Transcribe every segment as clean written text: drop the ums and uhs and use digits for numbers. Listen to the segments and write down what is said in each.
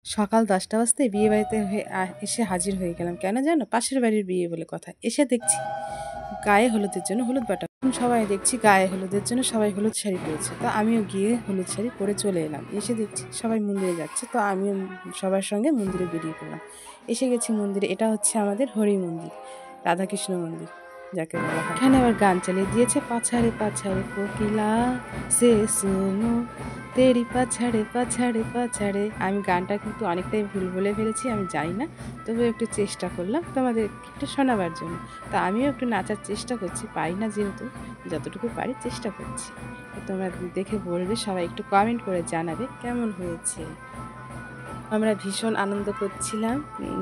সকাল ১০টা বাজতেই বিয়েবাড়িতে এসে হাজির হয়ে গেলাম। কেন জানো? পাশের বাড়ির বিয়ে বলে কথা। এসে দেখছি গায়ে হলুদের জন্য হলুদ বাটা। সবাই দেখছি গায়ে হলুদের জন্য সবাই হলুদ শাড়ি পরেছে। তো আমিও গিয়ে হলুদ শাড়ি পরে চলে এলাম। এসে দেখছি সবাই মন্দিরে যাচ্ছে। তো আমিও সবার সঙ্গে মন্দিরে বেরিয়ে পড়লাম। এসে গেছি মন্দিরে। এটা হচ্ছে আমাদের হরি মন্দির, রাধাকৃষ্ণ মন্দির যাকে বলা হয়। এখানে আবার গান চালিয়ে দিয়েছে, পাছাড়ে পাছাড়ে কোকিলা সে সুনো তেরি পাছাড়ে পাছাড়ে পাছাড়ে। আমি গানটা কিন্তু অনেকটাই ভুল বলে ফেলেছি, আমি জানি না, তবু একটু চেষ্টা করলাম তোমাদের একটু শোনাবার জন্য। তা আমিও একটু নাচার চেষ্টা করছি, পারি না যেহেতু, যতটুকু পারি চেষ্টা করছি। তো তোমরা দেখে বলবে, সবাই একটু কমেন্ট করে জানাবে কেমন হয়েছে। আমরা ভীষণ আনন্দ করছিলাম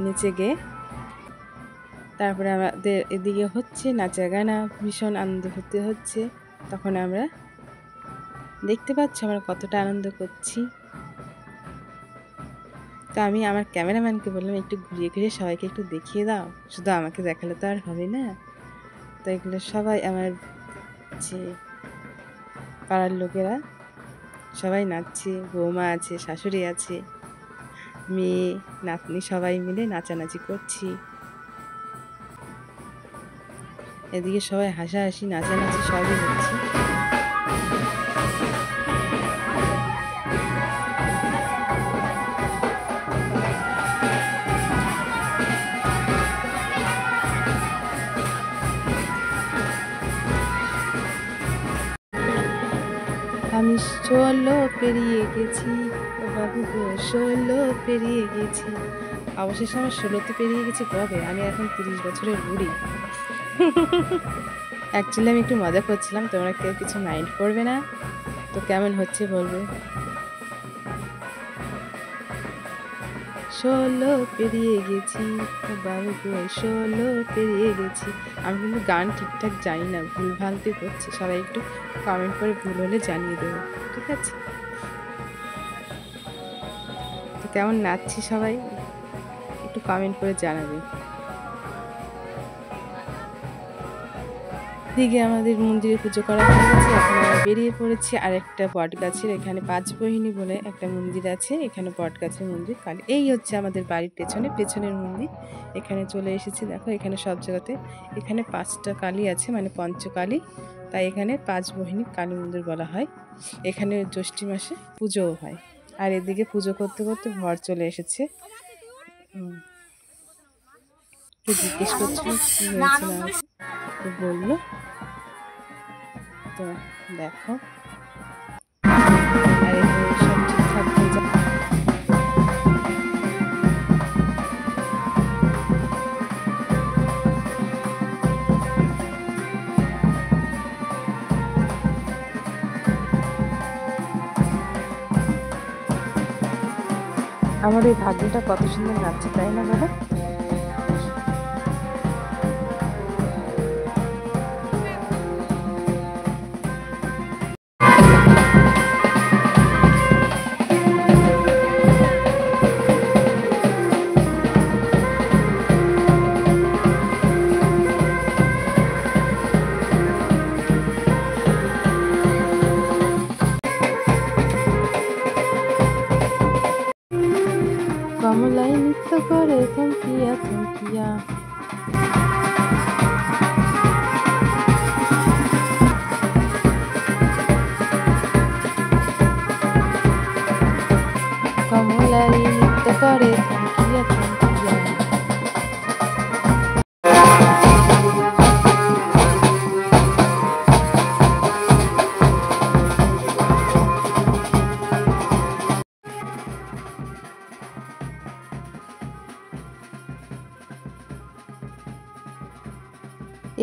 নেচে গেয়ে। তারপরে আমাদের এদিকে হচ্ছে নাচা গানা, ভীষণ আনন্দ ফুর্তি হচ্ছে। তখন আমরা দেখতে পাচ্ছি আমরা কতটা আনন্দ করছি। তো আমি আমার ক্যামেরাম্যানকে বললাম, একটু ঘুরিয়ে ঘুরিয়ে সবাইকে একটু দেখিয়ে দাও, শুধু আমাকে দেখালে তো আর হবে না। তো এগুলো সবাই আমার যে পাড়ার লোকেরা সবাই নাচছে, বৌমা আছে, শাশুড়ি আছে, মেয়ে, নাতনি সবাই মিলে নাচানাচি করছি। এদিকে সবাই হাসাহাসি নাচানাচি সবই হচ্ছে। আমি ১৬ পেরিয়ে গেছি, ও বাবু গো ১৬ পেরিয়ে গেছি। অবশেষে আমার ১৬তে পেরিয়ে গেছি কবে? আমি এখন ৩০ বছরের বুড়ি। অ্যাকচুয়ালি আমি একটু মজা করছিলাম, তোমরা কেউ কিছু মাইন্ড করবে না তো। কেমন হচ্ছে বলবে। ১৬ পেরিয়ে গেছি, ও বাবু গো ১৬ পেরিয়ে গেছি। আমি কিন্তু গান ঠিকঠাক জানি না, ভুল ভ্রান্তি করছি। সবাই একটু কমেন্ট করে ভুল হলে জানিয়ে দেবো, ঠিক আছে? তো কেমন নাচছি সবাই একটু কমেন্ট করে জানাবে। দিকে আমাদের মন্দিরে পুজো করা হয়ে গেছে। এখন আমরা বেরিয়ে পড়েছি আরেকটা বটগাছের, এখানে পাঁচবহিনী বলে একটা মন্দির আছে। এখানে বটগাছের মন্দির কালী, এই হচ্ছে আমাদের বাড়ির পেছনের মন্দির। এখানে চলে এসেছি। দেখো এখানে সব জায়গাতে এখানে 5টা কালী আছে, মানে পঞ্চকালী, তাই এখানে পাঁচবহিনী কালী মন্দির বলা হয়। এখানে জ্যৈষ্ঠী মাসে পুজোও হয়। আর এদিকে পুজো করতে করতে ঘর চলে এসেছে। জিজ্ঞেস করছিল কি হয়েছে না হয়েছে, তো বললো। তো দেখো, আর এখানে সব ঠিকঠাক হয়ে যায়। আমার এই ভাগ্নিটা কত সুন্দর নাচছে, তাই না বলো? কমলায় নৃত্য করে থমকিয়া থমকিয়া। কমলায় নৃত্য করে থমকিয়া থমকিয়া।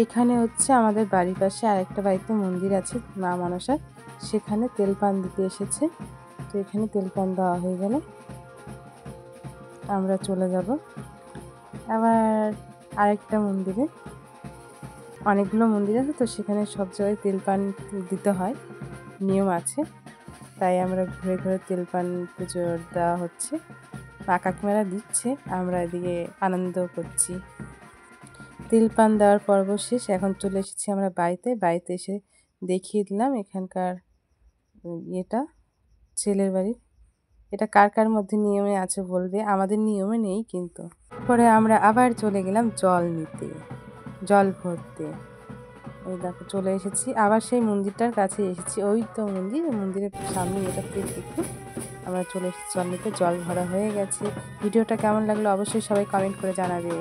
এখানে হচ্ছে আমাদের বাড়ির পাশে আরেকটা বাড়িতে মন্দির আছে মা মনসার, সেখানে তেলপান দিতে এসেছে। তো এখানে তেলপান দেওয়া হয়ে গেলে আমরা চলে যাব আবার আরেকটা মন্দিরে। অনেকগুলো মন্দির আছে তো, সেখানে সব জায়গায় তেলপান দিতে হয়, নিয়ম আছে। তাই আমরা ঘুরে ঘুরে তেলপান পুজো দেওয়া হচ্ছে। মা কাকিমারা দিচ্ছে, আমরা এদিকে আনন্দ করছি। তেলপান দেওয়ার পর্ব শেষ, এখন চলে এসেছি আমরা বাড়িতে এসে দেখিয়ে দিলাম এখানকার ইয়েটা, ছেলের বাড়ির এটা কার কার মধ্যে নিয়মে আছে বলবে, আমাদের নিয়মে নেই কিন্তু। পরে আমরা আবার চলে গেলাম জল নিতে, জল ভরতে। ওই দেখো চলে এসেছি আবার সেই মন্দিরটার কাছে এসেছি, ওই তো মন্দির, মন্দিরের সামনে এটা দেখুন। আমরা চলে এসেছি জল নিতে, জল ভরা হয়ে গেছে। ভিডিওটা কেমন লাগলো অবশ্যই সবাই কমেন্ট করে জানাবে।